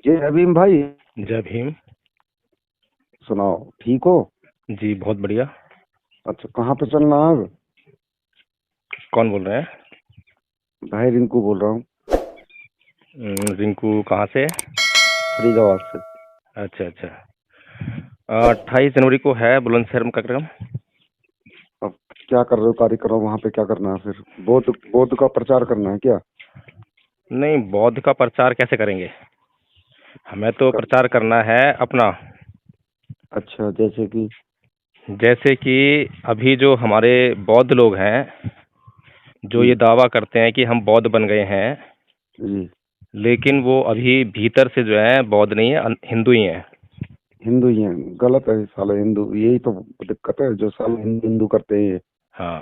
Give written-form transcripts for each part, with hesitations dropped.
जय अभीम भाई। जय भीम। सुनाओ, ठीक हो? जी बहुत बढ़िया। अच्छा, कहाँ पे चलना है अब? कौन बोल रहे हैं? भाई रिंकू बोल रहा हूँ, रिंकू कहाँ से? फरीदाबाद से। अच्छा अच्छा। 28 जनवरी को है बुलंदशहर में कार्यक्रम। अब क्या कर रहे हो? कार्यक्रम वहाँ पे क्या करना है फिर? बौद्ध बौद्ध का प्रचार करना है क्या? नहीं, बौद्ध का प्रचार कैसे करेंगे? हमें तो कर, प्रचार करना है अपना। अच्छा, जैसे कि? जैसे कि अभी जो हमारे बौद्ध लोग हैं, जो जी ये दावा करते हैं कि हम बौद्ध बन गए हैं, जी। लेकिन वो अभी भीतर से जो है बौद्ध नहीं है, हिंदू ही हैं। हिंदू ही हैं? गलत है साले हिंदू, यही तो दिक्कत है, जो साले हिंदू हिंदू करते हैं ये। हाँ,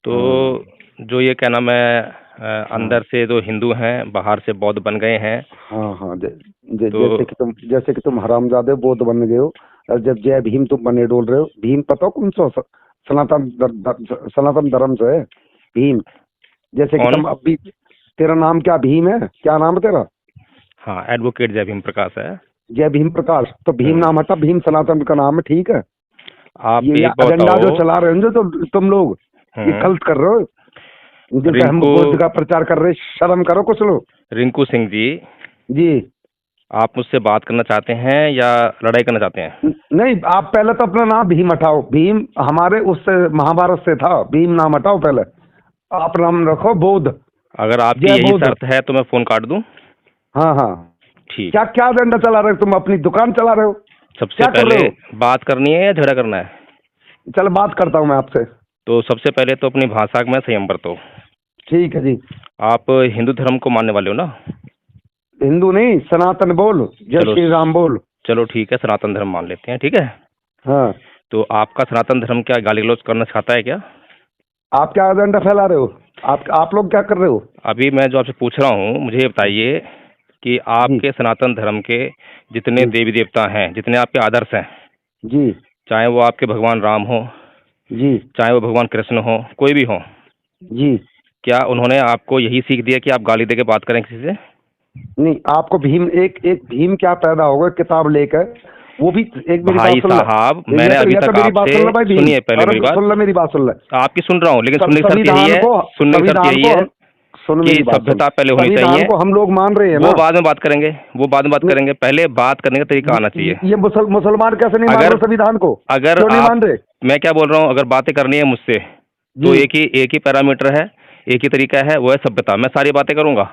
तो हाँ जो ये क्या नाम है, हाँ अंदर से जो हिंदू हैं बाहर से बौद्ध बन गए हैं। हाँ हाँ। तो जैसे कि तुम हरामजादे बौद्ध बन गए हो, और जब जय भीम तुम बने डोल रहे हो। भीम पता हो कौन सा सनातन धर्म से है भीम? जैसे कि कौन? तुम अब भी, तेरा नाम क्या भीम है? क्या नाम है तेरा? हाँ, एडवोकेट जय भीम प्रकाश है। जय भीम प्रकाश। तो भीम हम्म। नाम हटा, भीम सनातन का नाम है, ठीक है? आप ये एक बात एजेंडा जो बताओ। चला रहे हो तो तुम लोग ये हम्म। गलत कर रहे हो। जैसे हम रिंकू बुद्ध का प्रचार कर रहे, शर्म करो कुछ लोग। रिंकू सिंह जी, जी। आप मुझसे बात करना चाहते हैं या लड़ाई करना चाहते हैं? नहीं, आप पहले तो अपना नाम भीम हटाओ। भीम हमारे उससे महाभारत से था, भीम नाम हटाओ पहले। आप नाम रखो बौद्ध। अगर आपकी जय यही बौद्ध। शर्त है तो मैं फोन काट दूं। हाँ हाँ। ठीक क्या है। क्या एजेंडा चला रहे हो तुम? अपनी दुकान चला रहे हो? सबसे क्या कर पहले रहे हो? बात करनी है या झगड़ा करना है? चल बात करता हूँ मैं आपसे। तो सबसे पहले तो अपनी भाषा में संयम बरतो। ठीक है जी। आप हिंदू धर्म को मानने वाले हो ना? हिंदू नहीं, सनातन बोल, जय चलो, श्री राम बोल। चलो ठीक है, सनातन धर्म मान लेते हैं, ठीक है। हाँ। तो आपका सनातन धर्म क्या गाली गलौज करना सिखाता है क्या? आप क्या एजेंडा फैला रहे हो? आप लोग क्या कर रहे हो? अभी मैं जो आपसे पूछ रहा हूँ, मुझे ये बताइए कि जी आपके सनातन धर्म के जितने जी देवी देवता हैं, जितने आपके आदर्श हैं, जी चाहे वो आपके भगवान राम हो, जी चाहे वो भगवान कृष्ण हो, कोई भी हो, जी। क्या उन्होंने आपको यही सीख दिया कि आप गाली दे के बात करें किसी से? नहीं, आपको भीम, एक एक भीम क्या पैदा होगा किताब लेकर? वो भी, एक मेरी बात भाई सुन ले। साहब, मैंने अभी ये तो तक मेरी बात आपसे, सुन ले भाई भीम। सुनिए पहले अरे मेरी बात। सुन ले, मेरी बात सुन ले। आपकी सुन रहा हूँ, लेकिन सुनने की शर्त यही संविधान है, को, सुनने की शर्त संविधान यही को है हम, सुन कि मेरी बात सुन। सभ्यता पहले होनी संविधान चाहिए। को हम लोग मान रहे हैं वो ना? बाद में बात करेंगे, वो बाद में बात नहीं, करेंगे, पहले बात करने का तरीका आना चाहिए। ये मुसलमान कैसे नहीं मान अगर रहे संविधान को? अगर क्यों नहीं आप, मान रहे? मैं क्या बोल रहा हूँ, अगर बातें करनी है मुझसे जी तो एक ही पैरामीटर है, एक ही तरीका है, वो है सभ्यता। मैं सारी बातें करूंगा,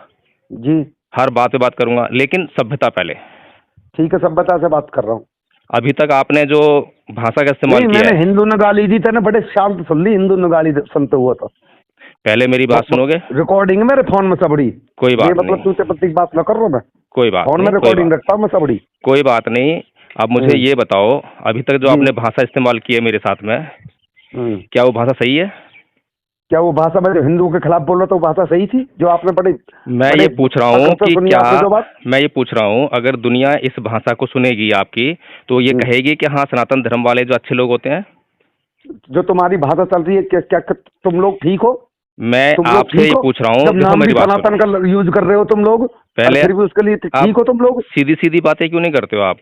जी। हर बात पे बात करूंगा, लेकिन सभ्यता पहले। ठीक है, सभ्यता से बात कर रहा हूँ। अभी तक आपने जो भाषा का इस्तेमाल नहीं, किया मैंने है, हिंदू ने गाली दी तेने, बड़े शांत सुन ली हिंदू ने गाली सुनते हुआ तो। पहले मेरी बात सुनोगे? रिकॉर्डिंग है मेरे फोन में सबड़ी। कोई ये बात मतलब नहीं, तुझसे प्रतीक बात न कर रहा हूँ मैं। कोई बात फोन में नहीं, कोई रिकॉर्डिंग बात रखता हूँ मैं सबड़ी। कोई बात नहीं। अब मुझे हम्म। ये बताओ, अभी तक जो जी। आपने भाषा इस्तेमाल की है मेरे साथ में, हम्म। क्या वो भाषा सही है? क्या वो भाषा मैं जो हिंदुओं के खिलाफ बोल रहा था वो भाषा सही थी? जो आपने बड़े मैं बड़े ये पूछ रहा हूँ फक्र से कि सुनी क्या, आपने जो बात। मैं ये पूछ रहा हूँ, अगर दुनिया इस भाषा को सुनेगी आपकी, तो ये हम्म। कहेगी कि हाँ, सनातन धर्म वाले जो अच्छे लोग होते हैं। जो तुम्हारी भाषा चल रही है, क्या तुम लोग ठीक हो? मैं तुम लोग आपसे ठीक ये हो? पूछ रहा हूँ, जब देखो नाम भी मेरी बात सुनो सनातन का यूज कर रहे हो तुम लोग, और पहले। फिर भी उसके लिए ठीक आप हो तुम लोग? सीधी सीधी बातें क्यों नहीं करते हो आप?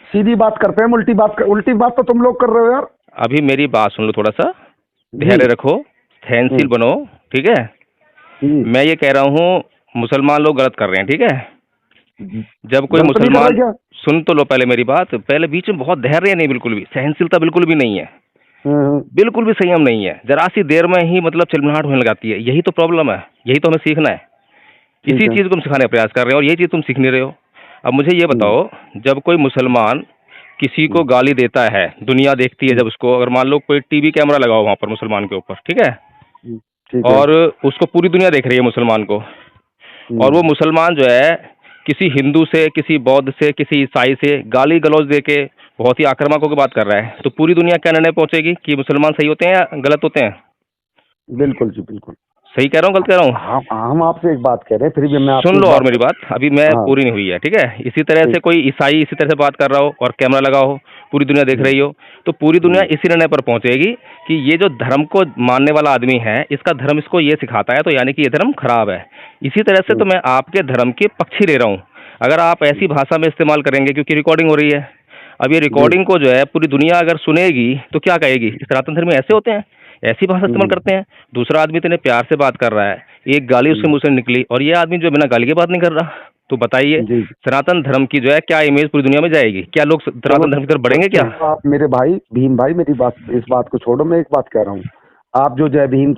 सीधी बात करते हैं, उल्टी बात तो तुम लोग कर रहे हो यार। अभी मेरी बात सुन लो, थोड़ा सा जी। धैर्य रखो, सहनशील हम्म। बनो, ठीक है। जी। मैं ये कह रहा हूँ, मुसलमान लोग गलत कर रहे हैं, ठीक है। जब कोई गलत नहीं कर रहे मुसलमान, क्या? सुन तो लो पहले मेरी बात, पहले बीच में बहुत धैर्य नहीं, बिल्कुल भी सहनशीलता बिल्कुल भी नहीं है, हम्म। बिल्कुल भी संयम नहीं है, जरा सी देर में ही मतलब चिलमिलाहट होने लगाती है। यही तो प्रॉब्लम है, यही तो हमें सीखना है। ठीक इसी है। चीज़ को हम सिखाने का प्रयास कर रहे हैं और यही चीज़ तुम सीख नहीं रहे हो। अब मुझे ये हम्म। बताओ, जब कोई मुसलमान किसी हम्म। को गाली देता है, दुनिया देखती है हम्म। जब उसको, अगर मान लो कोई टीवी कैमरा लगाओ वहाँ पर मुसलमान के ऊपर, ठीक है, हम्म। ठीक है। और उसको पूरी दुनिया देख रही है मुसलमान को, और वो हम्म। मुसलमान जो है किसी हिंदू से, किसी बौद्ध से, किसी ईसाई से गाली गलौज दे के बहुत ही आक्रामक होकर बात कर रहा है, तो पूरी दुनिया क्या निर्णय पहुंचेगी कि मुसलमान सही होते हैं या गलत होते हैं? बिल्कुल जी, बिल्कुल। सही कह रहा हूँ, गलत कह रहा हूँ? हम आपसे एक बात कह रहे हैं, फिर भी मैं सुन आपकी लो एक और बात मेरी कर। बात, अभी मैं हाँ। पूरी नहीं हुई है, ठीक है। इसी तरह से ठीक। कोई ईसाई इसी तरह से बात कर रहा हो और कैमरा लगा हो, पूरी दुनिया देख हम्म। रही हो, तो पूरी दुनिया हम्म। इसी निर्णय पर पहुंचेगी कि ये जो धर्म को मानने वाला आदमी है, इसका धर्म इसको ये सिखाता है, तो यानी कि ये धर्म खराब है। इसी तरह से तो हम्म। मैं आपके धर्म के पक्षी ले रहा हूँ। अगर आप ऐसी भाषा में इस्तेमाल करेंगे, क्योंकि रिकॉर्डिंग हो रही है, अब ये रिकॉर्डिंग को जो है पूरी दुनिया अगर सुनेगी तो क्या कहेगी, सनातन धर्म में ऐसे होते हैं, ऐसी भाषा इस्तेमाल करते हैं। दूसरा आदमी इतने प्यार से बात कर रहा है, एक गाली उसके मुंह से निकली, और ये आदमी जो बिना गाली के बात नहीं कर रहा, तो बताइए जी। सनातन धर्म की जो है क्या इमेज पूरी दुनिया में जाएगी? क्या लोग सनातन धर्म की तरफ बढ़ेंगे क्या? आप मेरे भाई भीम भाई, मेरी बात, इस बात को छोड़ो, मैं एक बात कह रहा हूँ। आप जो जय भीम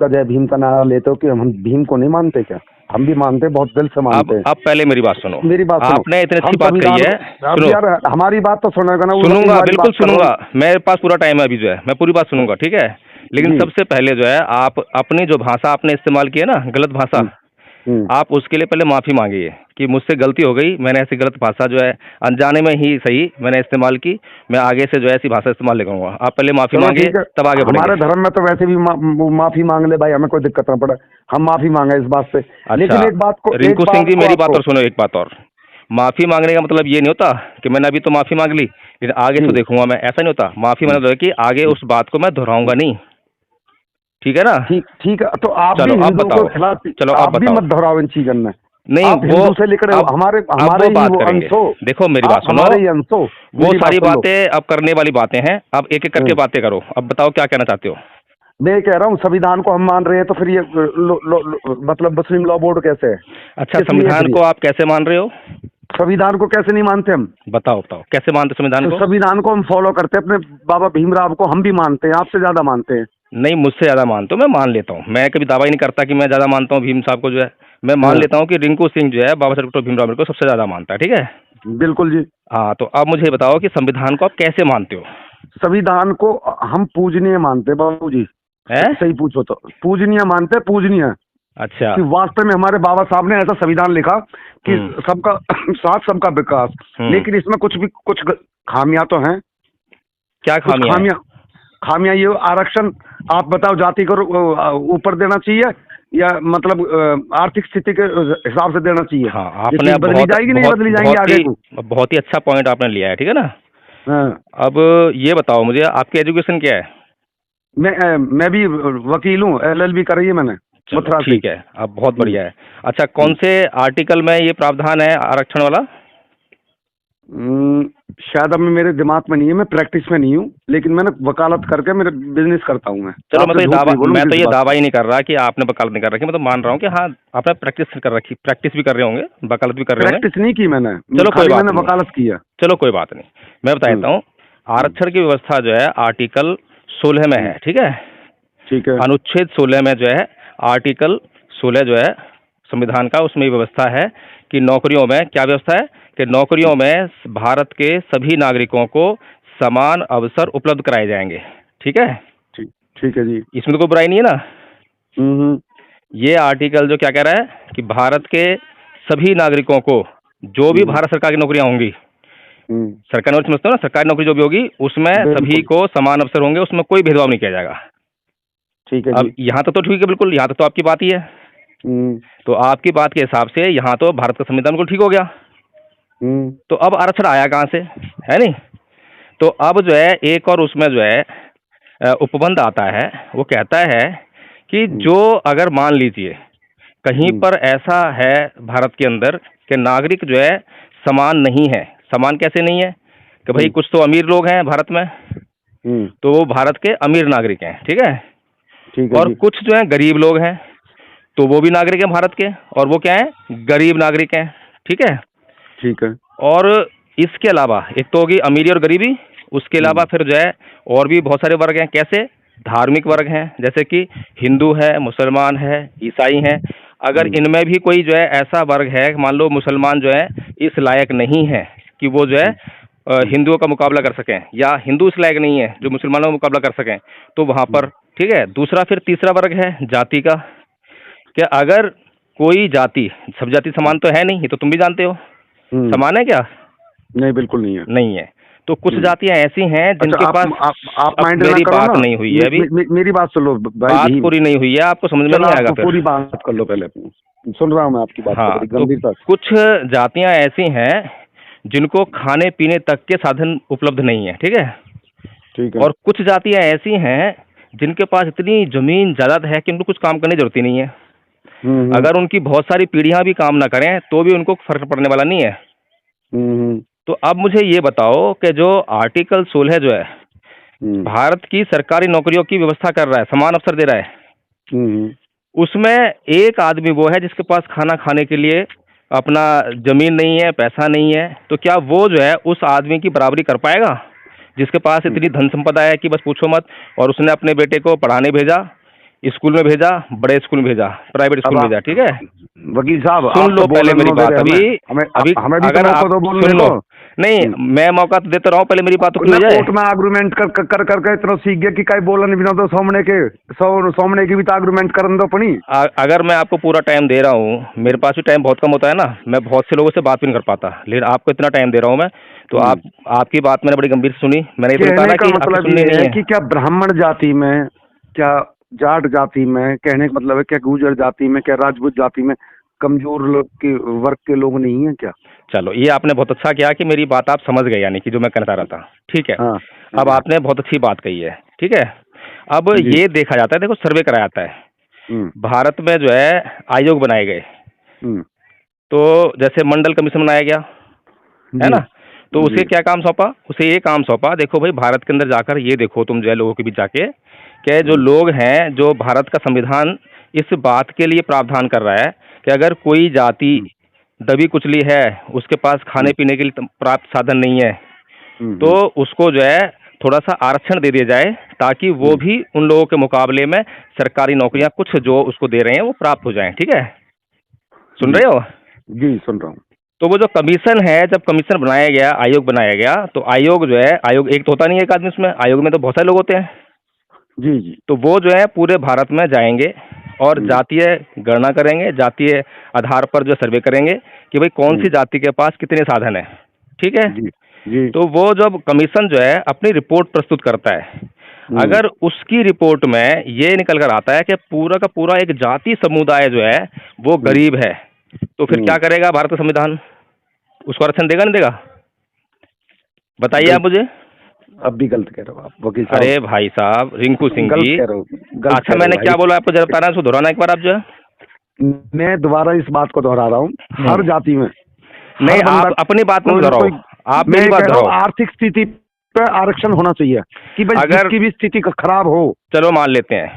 का नारा लेते हो कि हम भीम को नहीं मानते क्या? हम भी मानते हैं, बहुत दिल से मानते हैं। अब पहले मेरी बात सुनो, मेरी बात सुनो। आपने इतनी अच्छी हम बात कही है, अब सुनो। यार हमारी बात तो सुनेगा ना? सुनूंगा, बिल्कुल सुनूंगा, मेरे पास पूरा टाइम है अभी, जो है मैं पूरी बात सुनूंगा, ठीक है। लेकिन जी। सबसे पहले जो है आप अपनी जो भाषा आपने इस्तेमाल की है ना, गलत भाषा, आप उसके लिए पहले माफ़ी मांगिए कि मुझसे गलती हो गई, मैंने ऐसी गलत भाषा जो है अनजाने में ही सही मैंने इस्तेमाल की, मैं आगे से जो है ऐसी भाषा इस्तेमाल नहीं करूँगा। आप पहले माफ़ी चलो मांगिए, ठीक है। तब आगे हमारे बढ़ेंगे। धर्म में तो वैसे भी माफी मांग ले भाई, हमें कोई दिक्कत ना पड़े, हम माफी मांगे इस बात से। लेकिन एक बात को, रिंकू सिंह जी, मेरी बात आपको- और सुनो, एक बात और। माफ़ी मांगने का मतलब ये नहीं होता कि मैंने अभी तो माफ़ी मांग ली, लेकिन आगे से देखूंगा मैं, ऐसा नहीं होता। माफ़ी मतलब है कि आगे उस बात को मैं दोहराऊंगा नहीं, ठीक है ना? ठीक है। तो आप भी चलो अब हिंदुओं बताओ, के खिलाफ, चलो अब आप भी बताओ। मत दोहराओ इन चीजों में। नहीं, आप वो हिंदू से लेकर अब हमारे वो ही बात वो करेंगे। अंश हो। देखो मेरी आप बात सुनो, हमारे ही अंश हो। वो मेरी बात सारी सुन लो। बातें अब करने वाली बातें हैं, अब एक एक करके बातें करो। अब बताओ क्या कहना चाहते हो? मैं कह रहा हूँ संविधान को हम मान रहे हैं, तो फिर ये मतलब मुस्लिम लॉ बोर्ड कैसे है? अच्छा, किस लिए है संविधान फिर ये? को आप कैसे मान रहे हो? संविधान को कैसे नहीं मानते हम? बताओ बताओ, कैसे मानते संविधान तो को? संविधान को हम फॉलो करते हैं, अपने बाबा भीमराव को हम भी मानते हैं, आपसे ज्यादा मानते हैं। नहीं, मुझसे ज़्यादा मानते हो, मैं मान लेता हूँ। मैं कभी दावा ही नहीं करता कि मैं ज़्यादा मानता हूँ भीम साहब को, जो है मैं मान हाँ, लेता हूँ कि रिंकू सिंह जो है बाबा साहब डॉक्टर भीमराव अम्बेडकर को सबसे ज़्यादा मानता है, ठीक है। बिल्कुल जी। हाँ, तो अब मुझे बताओ कि संविधान को आप कैसे मानते हो? संविधान को हम पूजनीय मानते हैं बाबू जी। है? सही पूछो तो पूजनीय मानते हैं, पूजनीय। अच्छा। कि वास्तव में हमारे बाबा साहब ने ऐसा संविधान लिखा कि सबका साथ सबका विकास, लेकिन इसमें कुछ खामियां तो हैं। क्या कुछ खामियां हैं? खामियां ये आरक्षण, आप बताओ, जाति को ऊपर देना चाहिए या मतलब आर्थिक स्थिति के हिसाब से देना चाहिए? हाँ, ये आपने चीज बदली जाएगी, नहीं बदली जाएंगी आगे को? बहुत ही अच्छा पॉइंट आपने लिया है, ठीक है ना। हाँ। अब ये बताओ मुझे, आपकी एजुकेशन क्या है? मैं भी वकील हूँ, LLB करी है मैंने चलो मथुरा से। ठीक है, अब बहुत बढ़िया है। अच्छा, कौन से आर्टिकल में ये प्रावधान है आरक्षण वाला? शायद अब मेरे दिमाग में नहीं है, मैं प्रैक्टिस में नहीं हूँ, लेकिन मैंने वकालत करके मेरे बिजनेस करता हूँ मैं। चलो, आपसे झूठ नहीं बोलूंगा मैं तो किसी ये बात दावा पे। ही नहीं कर रहा कि आपने वकालत नहीं कर रखी, मैं तो मान रहा हूँ कि हाँ आपने प्रैक्टिस कर रखी, प्रैक्टिस भी कर रहे होंगे, वकालत भी कर रहे होंगे। प्रैक्टिस नहीं की मैंने, चलो कोई खाली बात मैंने नहीं, वकालत किया। चलो कोई बात नहीं, मैं बता देता हूँ। आरक्षण की व्यवस्था जो है आर्टिकल 16 में है, ठीक है। ठीक है। अनुच्छेद 16 में जो है, आर्टिकल 16 जो है संविधान का, उसमें व्यवस्था है कि नौकरियों में क्या व्यवस्था है कि नौकरियों में भारत के सभी नागरिकों को समान अवसर उपलब्ध कराए जाएंगे, ठीक है। ठीक है जी। इसमें तो कोई बुराई नहीं है ना। हम्म। ये आर्टिकल जो क्या कह रहा है कि भारत के सभी नागरिकों को, जो भी भारत सरकार की नौकरियां होंगी, सरकारी नौकरी समझते हो ना, सरकारी नौकरी जो भी होगी उसमें सभी बिल्कुल। को समान अवसर होंगे, उसमें कोई भेदभाव नहीं किया जाएगा। ठीक है अब जी। यहाँ तक तो ठीक है, बिल्कुल, यहाँ तक तो आपकी बात ही है। तो आपकी बात के हिसाब से यहाँ तो भारत का संविधान बिल्कुल ठीक हो गया। तो अब आरक्षण आया कहाँ से, है नहीं? तो अब जो है एक और उसमें जो है उपबंध आता है, वो कहता है कि जो अगर मान लीजिए कहीं पर ऐसा है भारत के अंदर कि नागरिक जो है समान नहीं है। समान कैसे नहीं है कि भाई कुछ तो अमीर लोग हैं भारत में, तो वो भारत के अमीर नागरिक हैं, ठीक है। ठीक है और जी। कुछ जो है गरीब लोग हैं, तो वो भी नागरिक हैं भारत के, और वो क्या है, गरीब नागरिक हैं, ठीक है। ठीक है। और इसके अलावा एक तो होगी अमीरी और गरीबी, उसके अलावा फिर जो है और भी बहुत सारे वर्ग हैं। कैसे? धार्मिक वर्ग हैं, जैसे कि हिंदू है, मुसलमान है, ईसाई हैं। अगर इनमें भी कोई जो है ऐसा वर्ग है, मान लो मुसलमान जो है इस लायक नहीं है कि वो जो है हिंदुओं का मुकाबला कर सकें, या हिंदू इस लायक नहीं है जो मुसलमानों का मुकाबला कर सकें, तो वहाँ पर ठीक है। दूसरा फिर तीसरा वर्ग है जाति का, कि अगर कोई जाति, सब जाति समान तो है नहीं, ये तो तुम भी जानते हो, समान है क्या? नहीं, बिल्कुल नहीं है। नहीं है। तो कुछ जातियां ऐसी हैं जिनके अच्छा, पास, आप अब माइंड ना मेरी करो बात ना। नहीं हुई है अभी, मेरी बात सुन लो भाई। बात पूरी नहीं हुई है, आपको समझ में चलो नहीं आएगा आप फिर। पूरी बात कर लो पहले अपनी। सुन रहा हूँ मैं आपकी बात को हाँ, बड़ी तो गंभीरता से। कुछ जातियां ऐसी हैं जिनको खाने पीने तक के साधन उपलब्ध नहीं है, ठीक है। ठीक है। और कुछ जातियां ऐसी हैं जिनके पास इतनी जमीन जायदाद है कि उनको कुछ काम करने की जरूरत ही नहीं है। अगर उनकी बहुत सारी पीढ़ियां भी काम ना करें तो भी उनको फर्क पड़ने वाला नहीं है। तो अब मुझे ये बताओ कि जो आर्टिकल 16 जो है भारत की सरकारी नौकरियों की व्यवस्था कर रहा है, समान अवसर दे रहा है, उसमें एक आदमी वो है जिसके पास खाना खाने के लिए अपना जमीन नहीं है, पैसा नहीं है, तो क्या वो जो है उस आदमी की बराबरी कर पाएगा जिसके पास इतनी धन संपदा है कि बस पूछो मत, और उसने अपने बेटे को पढ़ाने भेजा, स्कूल में भेजा, बड़े स्कूल में भेजा, प्राइवेट स्कूल में भेजा, ठीक है? वकील साहब सुन लो पहले मेरी बात, अभी हमें भी अगर आप सुन लो, नहीं मैं मौका तो देता रहा हूँ, पहले मेरी बात तो क्लियर हो जाए। कोर्ट में आर्गुमेंट कर करके इतना सीख गया कि कई बोलन बिना तो सामने की भी तो आर्गुमेंट करन दो अपनी। अगर मैं आपको पूरा टाइम दे रहा हूँ, मेरे पास भी टाइम बहुत कम होता है ना, मैं बहुत से लोगों से बात भी नहीं कर पाता, लेकिन आपको इतना टाइम दे रहा हूँ मैं, तो आपकी बात मैंने बड़ी गंभीर से सुनी। मैंने ये कहा कि मतलब ये है कि क्या ब्राह्मण जाति में, क्या जाट जाति में, कहने का मतलब है क्या गुर्जर जाति में, क्या राजपूत जाति में कमजोर लोग के वर्ग के लोग नहीं है क्या? चलो ये आपने बहुत अच्छा किया कि मेरी बात आप समझ गए, यानी कि जो मैं कहना रहा था, ठीक है। हाँ, अब आपने बहुत अच्छी बात कही है, ठीक है। अब ये देखा जाता है, देखो सर्वे कराया जाता है, भारत में जो है आयोग बनाए गए, तो जैसे मंडल कमीशन बनाया गया है ना, तो उसे क्या काम सौंपा, उसे ये काम सौंपा, देखो भाई भारत के अंदर जाकर ये देखो तुम जो है लोगों के बीच जाके कि जो लोग हैं, जो भारत का संविधान इस बात के लिए प्रावधान कर रहा है कि अगर कोई जाति दबी कुचली है, उसके पास खाने पीने के लिए प्राप्त साधन नहीं है, तो उसको जो है थोड़ा सा आरक्षण दे दिया जाए, ताकि वो भी उन लोगों के मुकाबले में सरकारी नौकरियां कुछ जो उसको दे रहे हैं वो प्राप्त हो जाएं, ठीक है? सुन रहे हो? जी सुन रहा हूँ। तो वो जो कमीशन है, जब कमीशन बनाया गया, आयोग बनाया गया, तो आयोग जो है, आयोग एक तो होता नहीं है एक आदमी, उसमें आयोग में तो बहुत सारे लोग होते हैं। जी जी। तो वो जो है पूरे भारत में जाएंगे और जातीय गणना करेंगे, जातीय आधार पर जो सर्वे करेंगे कि भाई कौन सी जाति के पास कितने साधन है, ठीक है? जी। तो वो जब कमीशन जो है अपनी रिपोर्ट प्रस्तुत करता है, अगर उसकी रिपोर्ट में ये निकल कर आता है कि पूरा का पूरा एक जाति समुदाय जो है वो गरीब है, तो फिर क्या करेगा भारत का संविधान? उसको आरक्षण देगा नहीं देगा? बताइए आप मुझे। अब भी गलत कह रहे हो आप वकील साहब। अरे भाई साहब, रिंकू सिंह जी, अच्छा मैंने क्या बोला आपको जरा बताना, उसको दोहराना एक बार आप जो है। मैं दोबारा इस बात को दोहरा रहा हूँ, हर जाति में नहीं, आप अपनी बात में दोहराओ, आप मेरी बात दोहराओ। आर्थिक स्थिति पे आरक्षण होना चाहिए कि भाई अगर जिसकी भी स्थिति खराब हो, चलो मान लेते हैं,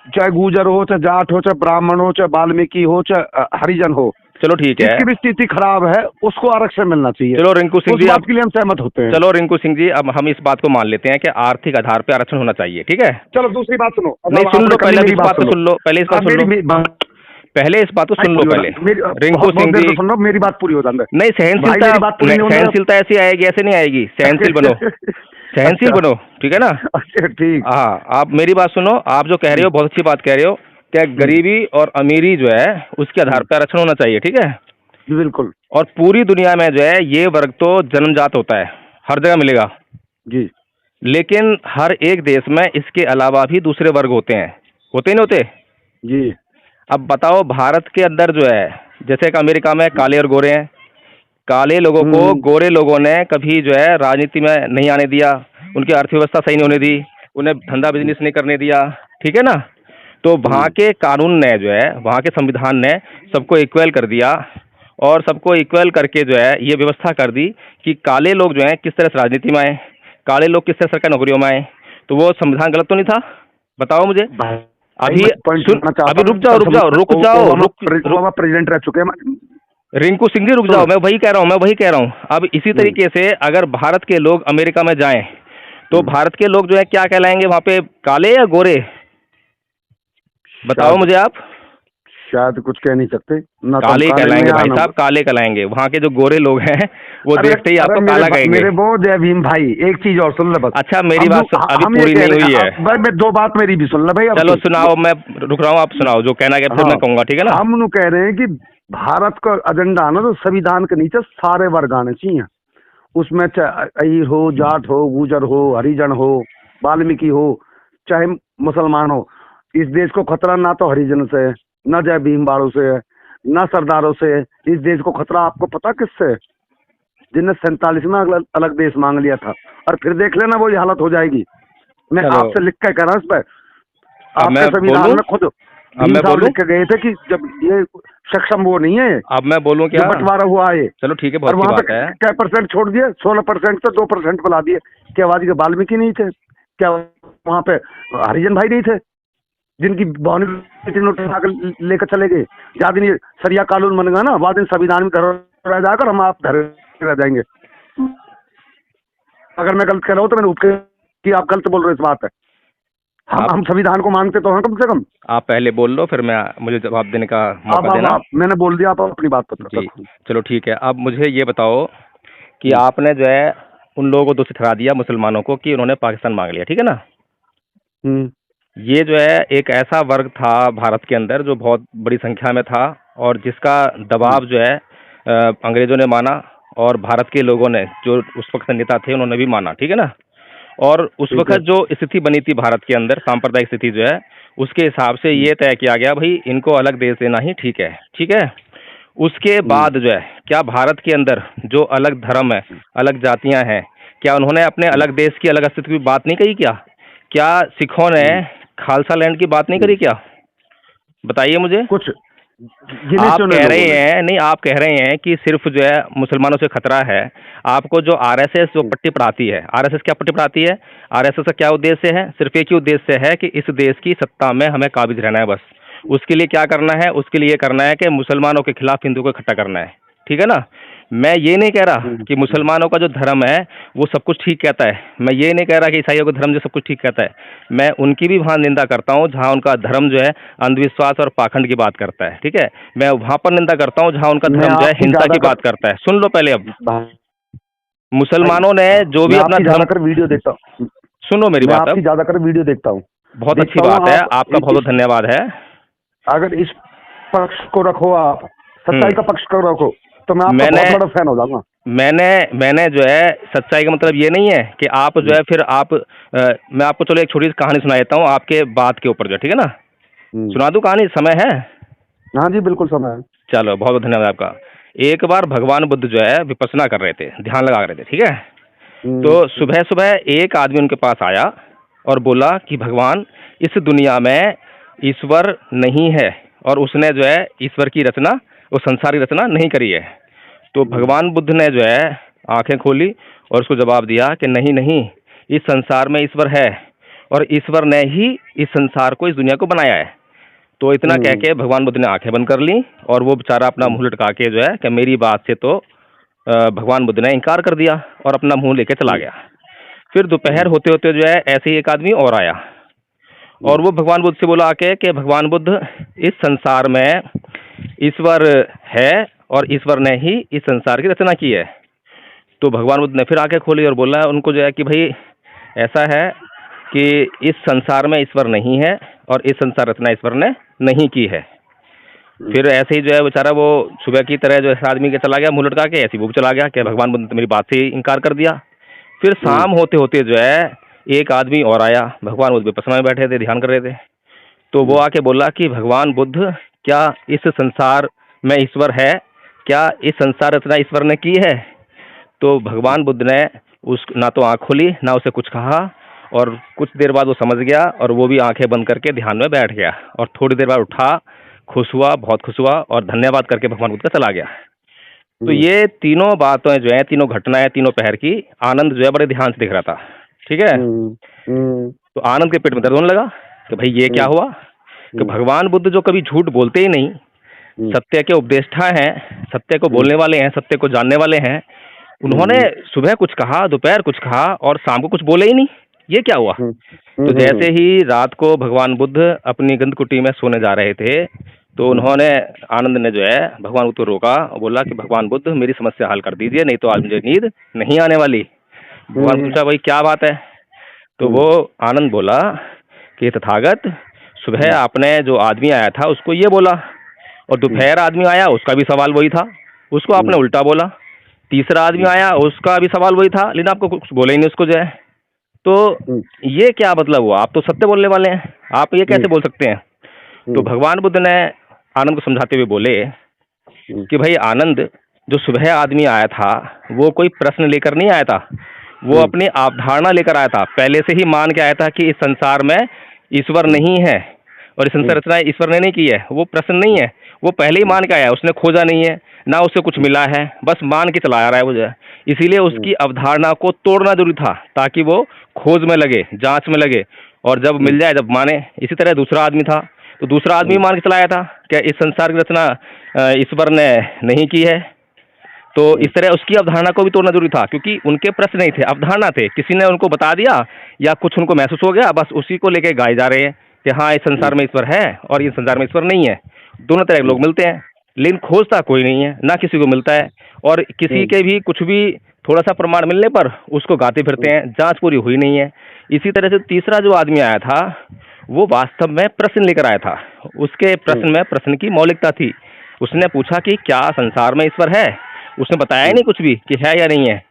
चाहे गुर्जर हो, चाहे जाट हो, चाहे ब्राह्मण हो, चाहे वाल्मीकि हो, चाहे हरिजन हो, चलो ठीक है, जिसकी भी स्थिति खराब है उसको आरक्षण मिलना चाहिए। चलो रिंकू सिंह जी, आपके लिए हम सहमत होते हैं। चलो रिंकू सिंह जी, अब हम इस बात को मान लेते हैं कि आर्थिक आधार पे आरक्षण होना चाहिए, ठीक है? चलो दूसरी बात सुनो। नहीं सुन लो, पहले इस बात को सुन लो, पहले इस बात सुन लो, पहले इस बात को सुन लो, पहले रिंकू सिंह जी सुन लो, मेरी बात पूरी हो जाए। नहीं, सहनशीलता ऐसी आएगी, ऐसे नहीं आएगी, सहनशील बनो, सहनशील बनो, ठीक है ना? ठीक। हाँ, आप मेरी बात सुनो, आप जो कह रहे हो बहुत अच्छी बात कह रहे हो, क्या गरीबी और अमीरी जो है उसके आधार पर आरक्षण होना चाहिए, ठीक है? बिल्कुल। और पूरी दुनिया में जो है ये वर्ग तो जन्मजात होता है, हर जगह मिलेगा जी, लेकिन हर एक देश में इसके अलावा भी दूसरे वर्ग होते हैं, होते नहीं होते जी? अब बताओ, भारत के अंदर जो है, जैसे कि अमेरिका में काले और गोरे हैं, काले लोगों को गोरे लोगों ने कभी जो है राजनीति में नहीं आने दिया, उनकी अर्थव्यवस्था सही नहीं होने दी, उन्हें धंधा बिजनेस नहीं करने दिया, ठीक है ना? तो वहाँ के कानून ने जो है, वहाँ के संविधान ने सबको इक्वल कर दिया, और सबको इक्वल करके जो है ये व्यवस्था कर दी कि काले लोग जो हैं किस तरह से राजनीति में आए, काले लोग किस तरह सरकारी नौकरियों में आए। तो वो संविधान गलत तो नहीं था? बताओ मुझे। अभी रुक जाओ, प्रेसिडेंट रह चुके हैं रिंकू सिंह जी, रुक जाओ, मैं वही कह रहा हूँ। अब इसी तरीके से अगर भारत के लोग अमेरिका में जाएं, तो भारत के लोग जो है क्या कहलाएंगे वहाँ पे, काले या गोरे? बताओ मुझे आप। शायद कुछ कह नहीं सकते, काले कहलाएंगे भाई साहब, काले कहलाएंगे। वहाँ के जो गोरे लोग हैं वो देखते ही आपको काला कहेंगे। मेरे वो जय भीम भाई, एक चीज और सुन ले बस। अच्छा, मेरी बात अभी पूरी नहीं हुई है भाई, मैं दो बात मेरी भी सुन ले भाई। चलो सुनाओ, मैं रुक रहा हूँ, आप सुनाओ जो कहना है, फिर मैं कहूँगा, ठीक है ना? हम लोग कह रहे हैं कि भारत का एजेंडा ना, तो संविधान के नीचे सारे वर्ग आने चाहिए, उसमें चाहे अहीर हो, जाट हो, गुर्जर हो, हरिजन हो, वाल्मीकि हो, चाहे मुसलमान हो। इस देश को खतरा ना तो हरिजन से, न जय भीम वालों से, न सरदारों से। इस देश को खतरा आपको पता किससे? जिनने 47 में अलग देश मांग लिया था, और फिर देख लेना वो ये हालत हो जाएगी। मैं आपसे लिख के कह रहा हूँ इस पर, आपके संविधान में खुद भीम साहब लिख के गए थे कि जब ये सक्षम वो नहीं है, अब मैं बोलूं जो क्या? बंटवारा हुआ है। चलो ठीक है, और बहुत वहां अच्छी पे बात है। क्या परसेंट छोड़ दिए, 16% से 2% बुला दिए। क्या आबादी के वाल्मीकि नहीं थे? क्या वहां पे हरिजन भाई नहीं थे जिनकी बाउंड्री नोट लेकर चले गए? ज्यादा दिन ये सरिया कानून बन गया ना, बाद में संविधान में धर रह जाकर हम आप धर रह जाएंगे। अगर मैं गलत कह रहा हूँ तो मैंने उपके कि आप गलत बोल रहे हो इस बात है। हम संविधान को मानते तो हैं कम से कम। आप पहले बोल लो, फिर मैं मुझे जवाब देने का मौका देना। आप मैंने बोल दिया, आप अपनी बात पर जी, रखो। चलो ठीक है। अब मुझे ये बताओ कि आपने जो है उन लोगों को दोषी ठहरा दिया, मुसलमानों को, कि उन्होंने पाकिस्तान मांग लिया, ठीक है ना? ये जो है एक ऐसा वर्ग था भारत के अंदर जो बहुत बड़ी संख्या में था, और जिसका दबाव जो है अंग्रेजों ने माना, और भारत के लोगों ने, जो उस वक्त नेता थे, उन्होंने भी माना, ठीक है ना? और उस ठीक वक्त है। जो स्थिति बनी थी भारत के अंदर, सांप्रदायिक स्थिति जो है, उसके हिसाब से ये तय किया गया भाई इनको अलग देश देना ही ठीक है, ठीक है? उसके बाद जो है, क्या भारत के अंदर जो अलग धर्म है, अलग जातियां हैं, क्या उन्होंने अपने अलग देश की, अलग अस्तित्व की बात नहीं कही क्या? क्या सिखों ने खालसा लैंड की बात नहीं करी क्या? बताइए मुझे। कुछ गिने आप चुने कह रहे लोगों ने। हैं, नहीं, आप कह रहे हैं कि सिर्फ जो है मुसलमानों से खतरा है। आपको जो आरएसएस जो पट्टी पढ़ाती है, आरएसएस क्या पट्टी पढ़ाती है? आरएसएस का क्या उद्देश्य है? सिर्फ एक ही उद्देश्य है कि इस देश की सत्ता में हमें काबिज रहना है, बस। उसके लिए क्या करना है? उसके लिए करना है कि मुसलमानों के खिलाफ हिंदू को इकट्ठा करना है, ठीक है ना? मैं ये नहीं कह रहा कि मुसलमानों का जो धर्म है वो सब कुछ ठीक कहता है। मैं ये नहीं कह रहा कि ईसाइयों का धर्म जो सब कुछ ठीक कहता है। मैं उनकी भी वहाँ निंदा करता हूँ जहाँ उनका धर्म जो है अंधविश्वास और पाखंड की बात करता है, ठीक है? मैं वहाँ पर निंदा करता हूँ जहाँ उनका मैं धर्म जो है आपकी हिंसा की ज्यादातर बात करता है। सुन लो पहले। अब भाई, मुसलमानों ने जो भी मैं अपना आपकी धर्म, ज्यादातर वीडियो देखता हूँ। सुनो मेरी मैं बात। आपकी अब ज्यादातर वीडियो देखता हूँ। बहुत अच्छी देखता हूँ बात है, आप आपका बहुत बहुत धन्यवाद है। अगर इस पक्ष को रखो, आप सच्चाई का पक्ष को रखो, तो मैं आपका मैंने बहुत बड़ा फैन हो जाऊंगा। मैंने मैंने जो है, सच्चाई का मतलब ये नहीं है कि आप जो है फिर आप मैं आपको चलो एक छोटी सी कहानी सुना देता हूँ आपके बात के ऊपर, जो, ठीक है ना? सुना दूँ कहानी? समय है? हाँ जी, बिल्कुल समय है। चलो, बहुत बहुत धन्यवाद आपका। एक बार भगवान बुद्ध जो है विपස්සना कर रहे थे, ध्यान लगा रहे थे, ठीक है? तो सुबह सुबह एक आदमी उनके पास आया और बोला कि भगवान, इस दुनिया में ईश्वर नहीं है, और उसने जो है ईश्वर की रचना, वो संसार की रचना नहीं करी है। तो भगवान बुद्ध ने जो है आंखें खोली और उसको जवाब दिया कि नहीं नहीं, इस संसार में ईश्वर है, और ईश्वर ने ही इस संसार को, इस दुनिया को बनाया है। तो इतना कह के भगवान बुद्ध ने आंखें बंद कर ली, और वो बेचारा अपना मुंह लटका के जो है कि मेरी बात से तो भगवान बुद्ध ने इनकार कर दिया, और अपना मुंह लेके चला गया। फिर दोपहर होते होते जो है ऐसे ही एक आदमी और आया, और वो भगवान बुद्ध से बोला आके कि भगवान बुद्ध, इस संसार में ईश्वर है, और ईश्वर ने ही इस संसार की रचना की है। तो भगवान बुद्ध ने फिर आंखें खोली और बोला उनको जो है कि भाई ऐसा है कि इस संसार में ईश्वर नहीं है, और इस संसार रचना ईश्वर ने नहीं की है। फिर ऐसे ही जो है बेचारा वो सुबह की तरह जो है आदमी के चला गया, मुंह लटका के, ऐसे वो चला गया कि भगवान बुद्ध ने मेरी बात से इनकार कर दिया। फिर शाम होते होते जो है एक आदमी और आया, भगवान बुद्ध विपස්සना में बैठे थे, ध्यान कर रहे थे। तो वो आके बोला कि भगवान बुद्ध, क्या इस संसार में ईश्वर है? क्या इस संसार रचना ईश्वर ने की है? तो भगवान बुद्ध ने उस ना तो आँख खोली, ना उसे कुछ कहा, और कुछ देर बाद वो समझ गया, और वो भी आंखें बंद करके ध्यान में बैठ गया, और थोड़ी देर बाद उठा, खुश हुआ, बहुत खुश हुआ, और धन्यवाद करके भगवान बुद्ध का चला गया। तो ये तीनों बातें जो है, तीनों घटनाएं, तीनों पहर की, आनंद जो है बड़े ध्यान से देख रहा था, ठीक है? तो आनंद के पेट में दर्द होने लगा कि भाई ये क्या हुआ कि भगवान बुद्ध जो कभी झूठ बोलते ही नहीं, सत्य के उपदेष्टा हैं, सत्य को बोलने वाले हैं, सत्य को जानने वाले हैं, उन्होंने सुबह कुछ कहा, दोपहर कुछ कहा, और शाम को कुछ बोले ही नहीं। ये क्या हुआ? तो जैसे ही रात को भगवान बुद्ध अपनी गंधकुटी में सोने जा रहे थे, तो उन्होंने, आनंद ने जो है भगवान बुद्ध को रोका और बोला कि भगवान बुद्ध, मेरी समस्या हल कर दीजिए, नहीं तो आज मुझे नींद नहीं आने वाली। भगवान पूछा भाई क्या बात है? तो वो आनंद बोला कि तथागत, सुबह आपने जो आदमी आया था उसको ये बोला, और दोपहर आदमी आया उसका भी सवाल वही था, उसको आपने उल्टा बोला। तीसरा आदमी आया उसका भी सवाल वही था, लेकिन आपको कुछ बोला ही नहीं उसको जो है। तो ये क्या मतलब हुआ? आप तो सत्य बोलने वाले हैं, आप ये कैसे बोल सकते हैं? तो भगवान बुद्ध ने आनंद को समझाते हुए बोले कि भाई आनंद, जो सुबह आदमी आया था वो कोई प्रश्न लेकर नहीं आया था, वो अपनी अवधारणा लेकर आया था, पहले से ही मान के आया था कि इस संसार में ईश्वर नहीं है, और ये संरचना ईश्वर ने नहीं की है, वो प्रश्न नहीं है, वो पहले ही मान के आया है, उसने खोजा नहीं है, ना उसे कुछ मिला है, बस मान के चला आ रहा है वो जो है। इसीलिए उसकी अवधारणा को तोड़ना जरूरी था ताकि वो खोज में लगे, जांच में लगे, और जब मिल जाए जब माने। इसी तरह दूसरा आदमी था, तो दूसरा आदमी मान के चलाया था क्या इस संसार की रचना ईश्वर ने नहीं की है। तो इस तरह उसकी अवधारणा को भी तोड़ना जरूरी था, क्योंकि उनके प्रश्न नहीं थे, अवधारणा थे। किसी ने उनको बता दिया या कुछ उनको महसूस हो गया, बस उसी को लेके गाए जा रहे हैं कि हाँ इस संसार में ईश्वर है और इस संसार में ईश्वर नहीं है। दोनों तरह के लोग मिलते हैं, लेकिन खोजता कोई नहीं है, ना किसी को मिलता है, और किसी के भी कुछ भी थोड़ा सा प्रमाण मिलने पर उसको गाते फिरते हैं, जांच पूरी हुई नहीं है। इसी तरह से तीसरा जो आदमी आया था वो वास्तव में प्रश्न लेकर आया था। उसके प्रश्न में प्रश्न की मौलिकता थी। उसने पूछा कि क्या संसार में ईश्वर है, उसने बताया ही नहीं कुछ भी कि है या नहीं है।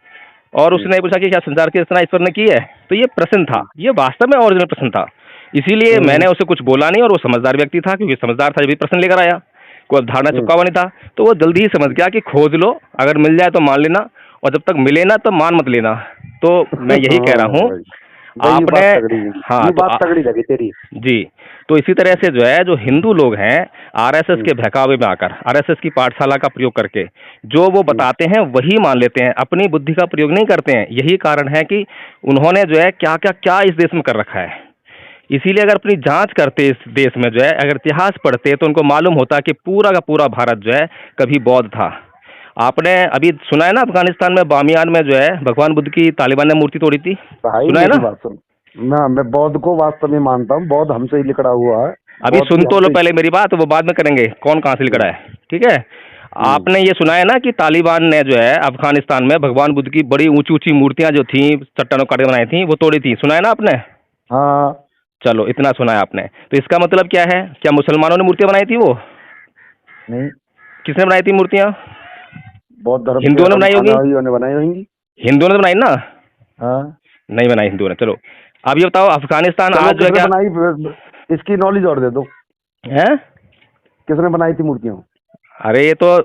और उसने पूछा कि क्या संसार की रचना ईश्वर ने की है, तो ये प्रश्न था, ये वास्तव में ओरिजिनल प्रश्न था। इसीलिए मैंने उसे कुछ बोला नहीं, और वो समझदार व्यक्ति था, क्योंकि समझदार था जब भी प्रश्न लेकर आया, कोई अवधारणा चिपका हुआ नहीं था। तो वो जल्दी ही समझ गया कि खोज लो, अगर मिल जाए तो मान लेना, और जब तक मिले ना तो मान मत लेना। तो मैं यही कह रहा हूँ आपने, हाँ ये तो बात तगड़ी लगी तेरी जी। तो इसी तरह से जो है, जो हिंदू लोग हैं आरएसएस के बहकावे में आकर, आरएसएस की पाठशाला का प्रयोग करके जो वो बताते हैं वही मान लेते हैं, अपनी बुद्धि का प्रयोग नहीं करते हैं। यही कारण है कि उन्होंने जो है क्या क्या क्या इस देश में कर रखा है। इसीलिए अगर अपनी जांच करते इस देश में जो है, अगर इतिहास पढ़ते तो उनको मालूम होता कि पूरा का पूरा भारत जो है कभी बौद्ध था। आपने अभी सुना है ना, अफगानिस्तान में बामियान में जो है भगवान बुद्ध की तालिबान ने मूर्ति तोड़ी थी, भाई। सुना है ना? बात सुन ना, मैं बौद्ध को वास्तव में मानता हूँ, बौद्ध हमसे ही लिखड़ा हुआ है। अभी सुन तो लो पहले मेरी बात, वो बाद में करेंगे कौन कहाँ से लिखड़ा है, ठीक है? आपने ये सुना है ना कि तालिबान ने जो है अफगानिस्तान में भगवान बुद्ध की बड़ी ऊंची ऊंची मूर्तियां जो थी चट्टानों काट के बनाई थी वो तोड़ी थी, सुना है ना आपने? हाँ। चलो इतना सुना है आपने, तो इसका मतलब क्या है? क्या मुसलमानों ने मूर्तियां बनाई थी? वो नहीं। किसने बनाई थी मूर्तियां? बौद्ध धर्म हिंदुओं ने बनाई होगी, बनाई होंगी। हिंदुओं ने बनाई ना? हाँ। नहीं बनाई हिंदुओं ने। चलो अब ये बताओ, अफगानिस्तान आज जो है क्या बनाई, इसकी नॉलेज और दे दो है, किसने बनाई थी मूर्तियां? अरे ये तो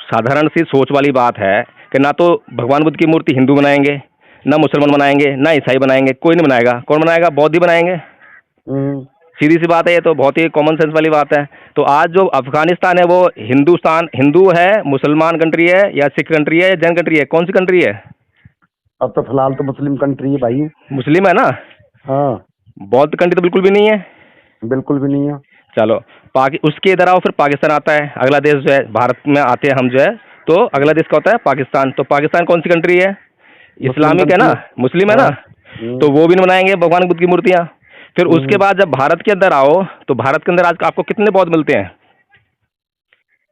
साधारण सी सोच वाली बात है कि ना तो भगवान बुद्ध की मूर्ति हिंदू बनाएंगे, ना मुसलमान बनाएंगे, ना ईसाई बनाएंगे, कोई नहीं बनाएगा। कौन बनाएगा? बौद्ध ही बनाएंगे। सीधी सी बात है, ये तो बहुत ही कॉमन सेंस वाली बात है। तो आज जो अफगानिस्तान है वो हिंदुस्तान, हिंदू है, मुसलमान कंट्री है, या सिख कंट्री है, या जैन कंट्री है? कौन सी कंट्री है? अब तो फिलहाल तो मुस्लिम कंट्री है भाई। मुस्लिम है ना? हाँ। बौद्ध कंट्री तो बिल्कुल भी नहीं है, बिल्कुल भी नहीं है। चलो उसके इधर आओ, फिर पाकिस्तान आता है अगला देश जो है, भारत में आते हैं हम जो है, तो अगला देश का होता है पाकिस्तान। तो पाकिस्तान कौन सी कंट्री है? इस्लामिक है ना, मुस्लिम है ना? तो वो भी बनाएंगे भगवान बुद्ध की मूर्तियां। फिर उसके बाद जब भारत के अंदर आओ तो भारत के अंदर आज आपको कितने बौद्ध मिलते हैं?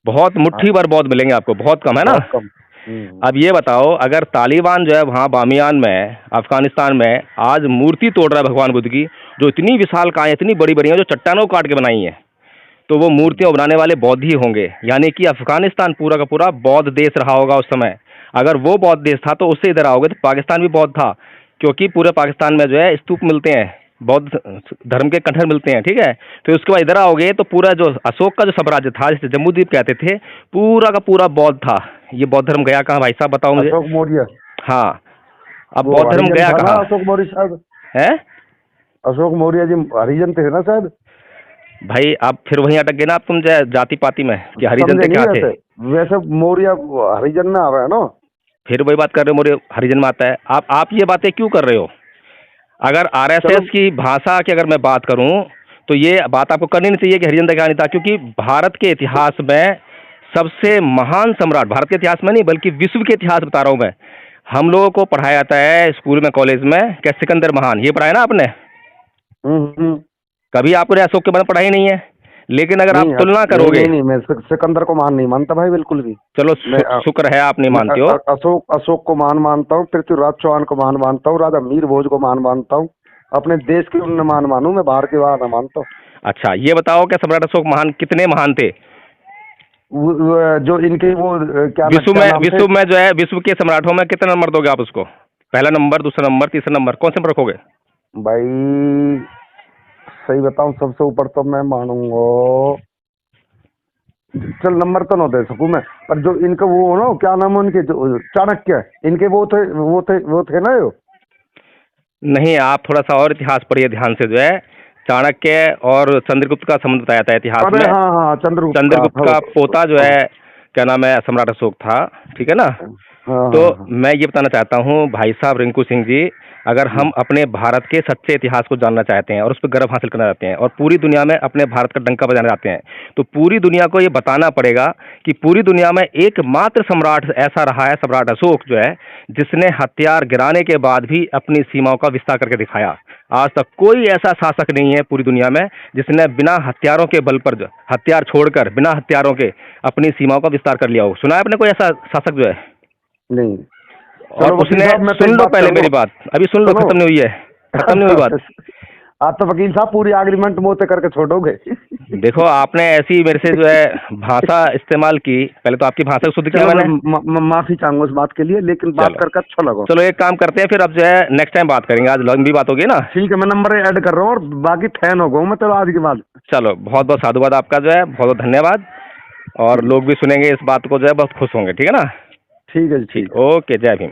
बहुत मुट्ठी भर बौद्ध मिलेंगे आपको, बहुत कम है ना? अब ये बताओ, अगर तालिबान जो है वहाँ बामियान में अफगानिस्तान में आज मूर्ति तोड़ रहा है भगवान बुद्ध की, जो इतनी विशालकाय, इतनी बड़ी बड़ी हैं, जो चट्टानों को काट के बनाई हैं, तो वो मूर्तियां बनाने वाले बौद्ध ही होंगे। यानी कि अफगानिस्तान पूरा का पूरा बौद्ध देश रहा होगा उस समय। अगर वो बौद्ध देश था तो उससे इधर आओगे तो पाकिस्तान भी बौद्ध था, क्योंकि पूरे पाकिस्तान में जो है स्तूप मिलते हैं, बौद्ध धर्म के कंठर मिलते हैं, ठीक है? फिर उसके बाद इधर आओगे तो पूरा जो अशोक का जो साम्राज्य था, जिसे जम्बूद्वीप कहते थे, पूरा का पूरा बौद्ध था। ये बौद्ध धर्म गया कहाँ भाई साहब, बताओ मुझे। अशोक मौर्य। हाँ, अब बौद्ध धर्म गया कहाँ? अशोक मौर्य शायद है, अशोक मौर्य जी हरिजन थे ना शायद। भाई आप फिर वहीं अटक गए ना आप, तुम जाति पाति में कि हरिजन थे क्या थे? वैसे मौर्य हरिजन में आ रहा है ना, फिर वही बात कर रहे हो, मौर्य हरिजन में आता है। आप ये बातें क्यों कर रहे हो? अगर आरएसएस की भाषा की अगर मैं बात करूं तो ये बात आपको करनी नहीं चाहिए कि हरिजन था नहीं था, क्योंकि भारत के इतिहास में सबसे महान सम्राट, भारत के इतिहास में नहीं बल्कि विश्व के इतिहास बता रहा हूं मैं, हम लोगों को पढ़ाया जाता है स्कूल में, कॉलेज में, क्या सिकंदर महान, ये पढ़ाया ना आपने? कभी आपने अशोक के बारे में पढ़ाई नहीं है। लेकिन अगर आप तुलना करोगे, नहीं, मैं सिकंदर को महान नहीं मानता भाई, बिल्कुल भी। चलो शुक्र है आप नहीं मानते हो। अशोक को महान मानता हूँ, पृथ्वीराज चौहान को महान मानता हूँ, राजा मीर भोज को महान मानता हूँ। अपने देश के उन्हें महान मानूं, मैं बाहर के बाहर न मानता हूँ। अच्छा ये बताओ, क्या सम्राट अशोक महान, कितने महान थे? जो इनके वो क्या विश्व में जो है, विश्व के सम्राटों में कितना नंबर दोगे आप उसको? पहला नंबर, दूसरा नंबर, तीसरा नंबर, कौन से नंबर रखोगे भाई? सही बताऊं, सबसे ऊपर तो मैं मानूंगा, चल नंबर तो ना दे सकूं मैं, पर जो इनका वो ना, क्या नाम है उनके, जो चाणक्य, इनके वो थे ना। यो नहीं, आप थोड़ा सा और इतिहास पढ़िए ध्यान से जो है। चाणक्य और चंद्रगुप्त का संबंध बताया था इतिहास अरे में। हाँ हाँ, चंद्रगुप्त का पोता जो है, क्या नाम है, सम्राट अशोक था, ठीक है ना। हाँ तो हाँ हाँ। मैं ये बताना चाहता हूँ भाई साहब रिंकू सिंह जी, अगर हम अपने भारत के सच्चे इतिहास को जानना चाहते हैं और उस पर गर्व हासिल करना चाहते हैं और पूरी दुनिया में अपने भारत का डंका बजाना चाहते हैं, तो पूरी दुनिया को ये बताना पड़ेगा कि पूरी दुनिया में एकमात्र सम्राट ऐसा रहा है, सम्राट अशोक जो है, जिसने हथियार गिराने के बाद भी अपनी सीमाओं का विस्तार करके दिखाया। आज तक कोई ऐसा शासक नहीं है पूरी दुनिया में जिसने बिना हथियारों के बल पर, हथियार छोड़कर बिना हथियारों के अपनी सीमाओं का विस्तार कर लिया हो। सुना है आपने कोई ऐसा शासक जो है? नहीं। और चलो वकील उसने, साहब, मैं तो सुन एक लो बात पहले कर मेरी लूं। बात, अभी सुन लो, सुनो। खत्म नहीं हुई है, खत्म नहीं हुई बात। आप तो वकील साहब पूरी एग्रीमेंट मोते करके छोड़ोगे। देखो आपने ऐसी मेरे से जो है भाषा इस्तेमाल की, पहले तो आपकी भाषा को शुद्ध किया चलो मैंने। मैं माफी चाहूंगा इस बात के लिए, लेकिन बात चलो करके अच्छा लगा। चलो एक काम करते हैं फिर, अब जो है नेक्स्ट टाइम बात करेंगे, आज लंबी बात होगी ना। ठीक है, मैं नंबर ऐड कर रहा हूँ और बाकी फैन हो गया मैं तो आज के बाद। चलो बहुत बहुत साधुवाद आपका जो है, बहुत बहुत धन्यवाद। और लोग भी सुनेंगे इस बात को जो है बहुत खुश होंगे, ठीक है ना। ठीक है जी, ठीक ठीक, है। ओके, जय भीम।